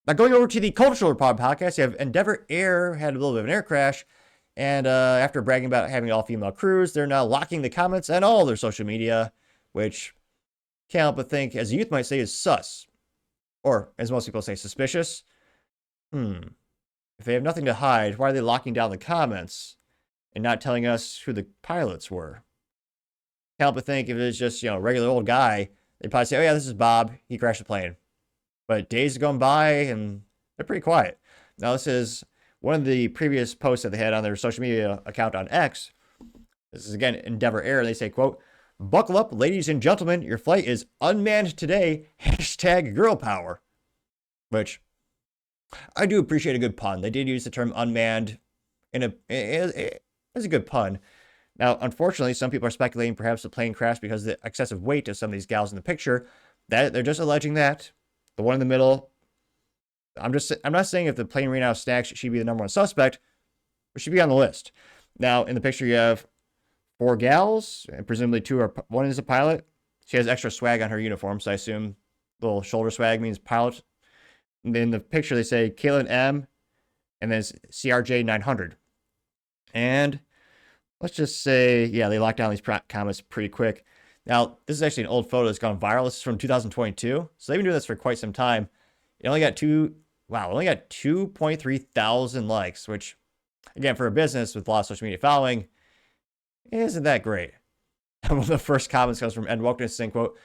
Now, going over to the Cultural Report podcast, you have Endeavor Air had a little bit of an air crash. And after bragging about having all female crews, they're now locking the comments and all their social media, which can't help but think, as youth might say, is sus. Or, as most people say, suspicious. If they have nothing to hide, why are they locking down the comments and not telling us who the pilots were? Can't help but think if it's just, a regular old guy, they'd probably say, oh yeah, this is Bob. He crashed the plane. But days have gone by and they're pretty quiet. Now, this is one of the previous posts that they had on their social media account on X. This is, again, Endeavor Air. They say, quote, buckle up, ladies and gentlemen. Your flight is unmanned today. Hashtag girl power. Which, I do appreciate a good pun. They did use the term unmanned it's a good pun. Now, unfortunately, some people are speculating perhaps the plane crashed because of the excessive weight of some of these gals in the picture. That they're just alleging that. The one in the middle, I'm not saying if the plane ran out of snacks, she'd be the number one suspect, but she'd be on the list. Now, in the picture, you have 4 gals, and presumably one is a pilot. She has extra swag on her uniform, so I assume little shoulder swag means pilot. And in the picture, they say Kaylin M, and then it's CRJ 900. And let's just say, yeah, they locked down these comments pretty quick. Now, this is actually an old photo that's gone viral. This is from 2022. So they've been doing this for quite some time. It only got 2.3 thousand likes, which, again, for a business with a lot of social media following, isn't that great. One of the first comments comes from Ed Wokeness saying, quote,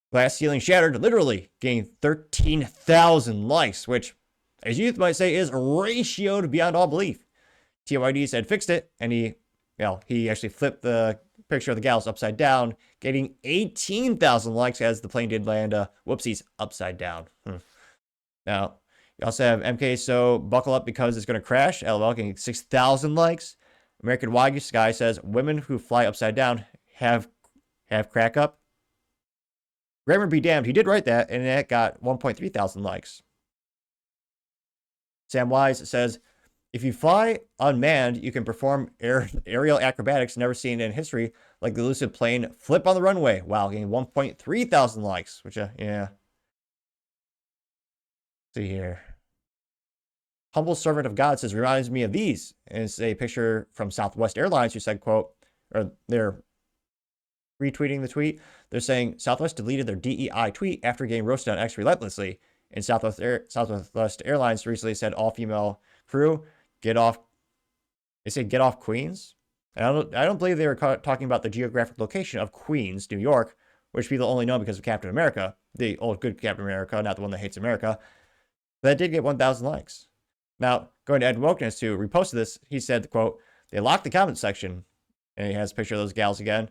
glass ceiling shattered, literally gained 13,000 likes, which, as youth might say, is ratioed beyond all belief. TYD said fixed it, and he actually flipped the picture of the gals upside down, getting 18,000 likes as the plane did land, whoopsies, upside down. Now, you also have MK, so buckle up because it's going to crash. LOL, getting 6,000 likes. American Wagyu Sky says women who fly upside down have crack up. Grammar be damned, he did write that, and it got 1.3 thousand likes. Sam Wise says, if you fly unmanned, you can perform aerial acrobatics never seen in history, like the Lucid plane flip on the runway. Wow, getting 1.3 thousand likes, which, yeah. See here. Humble servant of God says, reminds me of these. And it's a picture from Southwest Airlines who said, quote, or they're retweeting the tweet. They're saying Southwest deleted their DEI tweet after getting roasted on X relentlessly. And Southwest Airlines recently said all female crew get off. They say get off Queens. And I don't believe they were talking about the geographic location of Queens, New York, which people only know because of Captain America, the old good Captain America, not the one that hates America. But that did get 1,000 likes. Now, going to Ed Wokeness, who reposted this, he said, quote, they locked the comment section. And he has a picture of those gals again.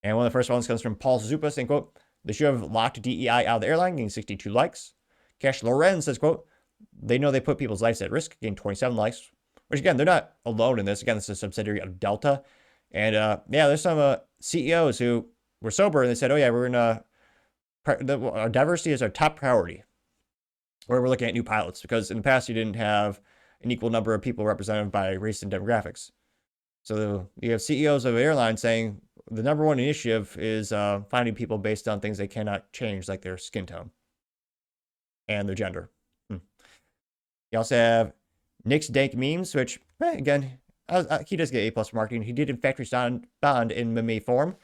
And one of the first ones comes from Paul Zupa saying, quote, they should have locked DEI out of the airline, getting 62 likes. Cash Loren says, quote, they know they put people's lives at risk, getting 27 likes. Which, again, they're not alone in this. Again, this is a subsidiary of Delta. And, yeah, there's some CEOs who were sober, and they said, oh, yeah, we're going to, diversity is our top priority. Where we're looking at new pilots, because in the past, you didn't have an equal number of people represented by race and demographics. So you have CEOs of airlines saying the number one initiative is finding people based on things they cannot change, like their skin tone and their gender. You also have Nick's Dank Memes, which, again, he does get A+ for marketing. He did in Factory Bond in meme form.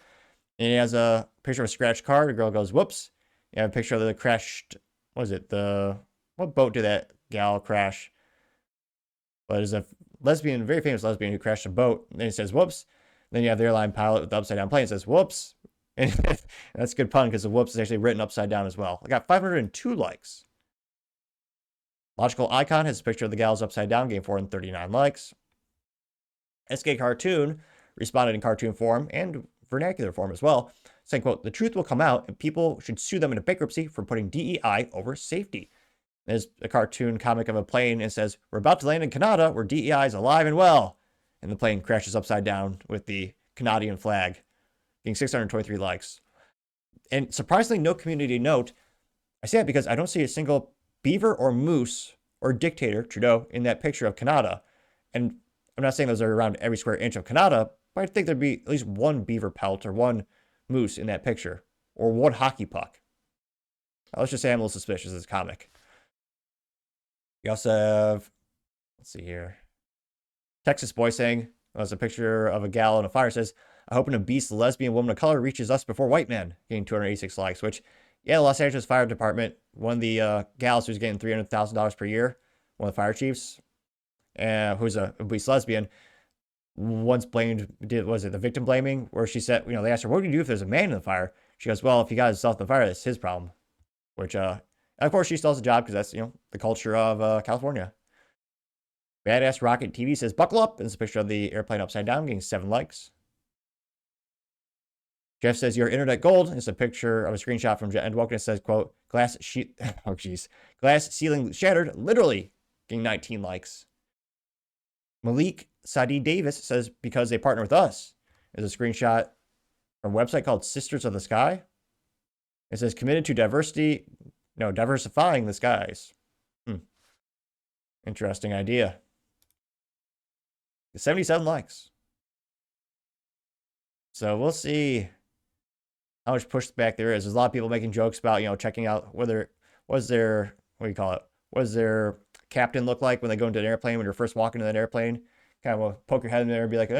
And he has a picture of a scratched car. The girl goes, whoops. You have a picture of the crashed, what boat did that gal crash? But it's a lesbian, very famous lesbian who crashed a boat. And then he says, whoops. Then you have the airline pilot with the upside down plane. It says, whoops. And that's a good pun because the whoops is actually written upside down as well. I got 502 likes. Logical Icon has a picture of the gals upside down, getting 439 likes. SK Cartoon responded in cartoon form and vernacular form as well, saying, quote, the truth will come out and people should sue them into bankruptcy for putting DEI over safety. There's a cartoon comic of a plane and says, we're about to land in Canada where DEI is alive and well. And the plane crashes upside down with the Canadian flag, getting 623 likes. And surprisingly, no community note. I say that because I don't see a single beaver or moose or dictator, Trudeau, in that picture of Canada. And I'm not saying those are around every square inch of Canada, but I think there'd be at least one beaver pelt or one moose in that picture, or one hockey puck. Let's just say I'm a little suspicious of this comic. We also have, let's see here, Texas boy saying, there's a picture of a gal in a fire, says, I hope an obese lesbian woman of color reaches us before white men, getting 286 likes, which, yeah, the Los Angeles Fire Department, one of the gals who's getting $300,000 per year, one of the fire chiefs, who's a obese lesbian, once was it the victim blaming, where she said, they asked her, what do you do if there's a man in the fire? She goes, well, if he got himself in the fire, that's his problem. Which, of course, she still has a job because that's, the culture of California. Badass Rocket TV says, buckle up. And it's a picture of the airplane upside down, getting 7 likes. Jeff says, you're internet gold. It's a picture of a screenshot from Jet and Woken. It says, quote, glass ceiling shattered, literally, getting 19 likes. Malik Sadi Davis says, because they partner with us. There's a screenshot from a website called Sisters of the Sky. It says, committed to diversifying the skies. Interesting idea. 77 likes. So we'll see how much pushback there is. There's a lot of people making jokes about, checking out what does their captain look like when they go into an airplane, when you're first walking into that airplane. Kind of poke your head in there and be like,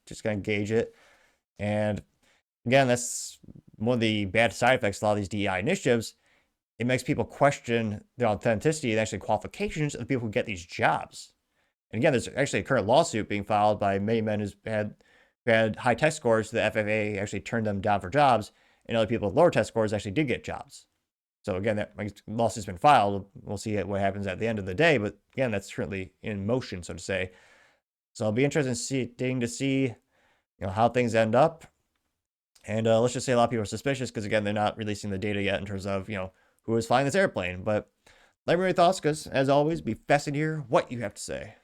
just kind of gauge it. And again, that's one of the bad side effects of a lot of these DEI initiatives. It makes people question the authenticity and actually qualifications of the people who get these jobs. And again, there's actually a current lawsuit being filed by many men who had high test scores. The FAA actually turned them down for jobs, and other people with lower test scores actually did get jobs. So again, that lawsuit's been filed. We'll see what happens at the end of the day. But again, that's currently in motion, so to say. So I'll be interested to see how things end up. And let's just say a lot of people are suspicious because, again, they're not releasing the data yet in terms of, who is flying this airplane. But let me know your thoughts because, as always, be fascinated to hear what you have to say.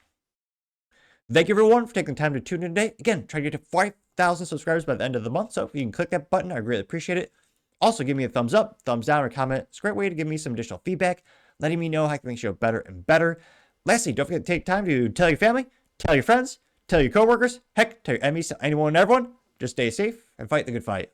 Thank you, everyone, for taking the time to tune in today. Again, try to get to 5,000 subscribers by the end of the month. So if you can click that button, I really appreciate it. Also, give me a thumbs up, thumbs down, or comment. It's a great way to give me some additional feedback, letting me know how I can make the show better and better. Lastly, don't forget to take time to tell your family, tell your friends, tell your coworkers, heck, tell your enemies, anyone and everyone. Just stay safe and fight the good fight.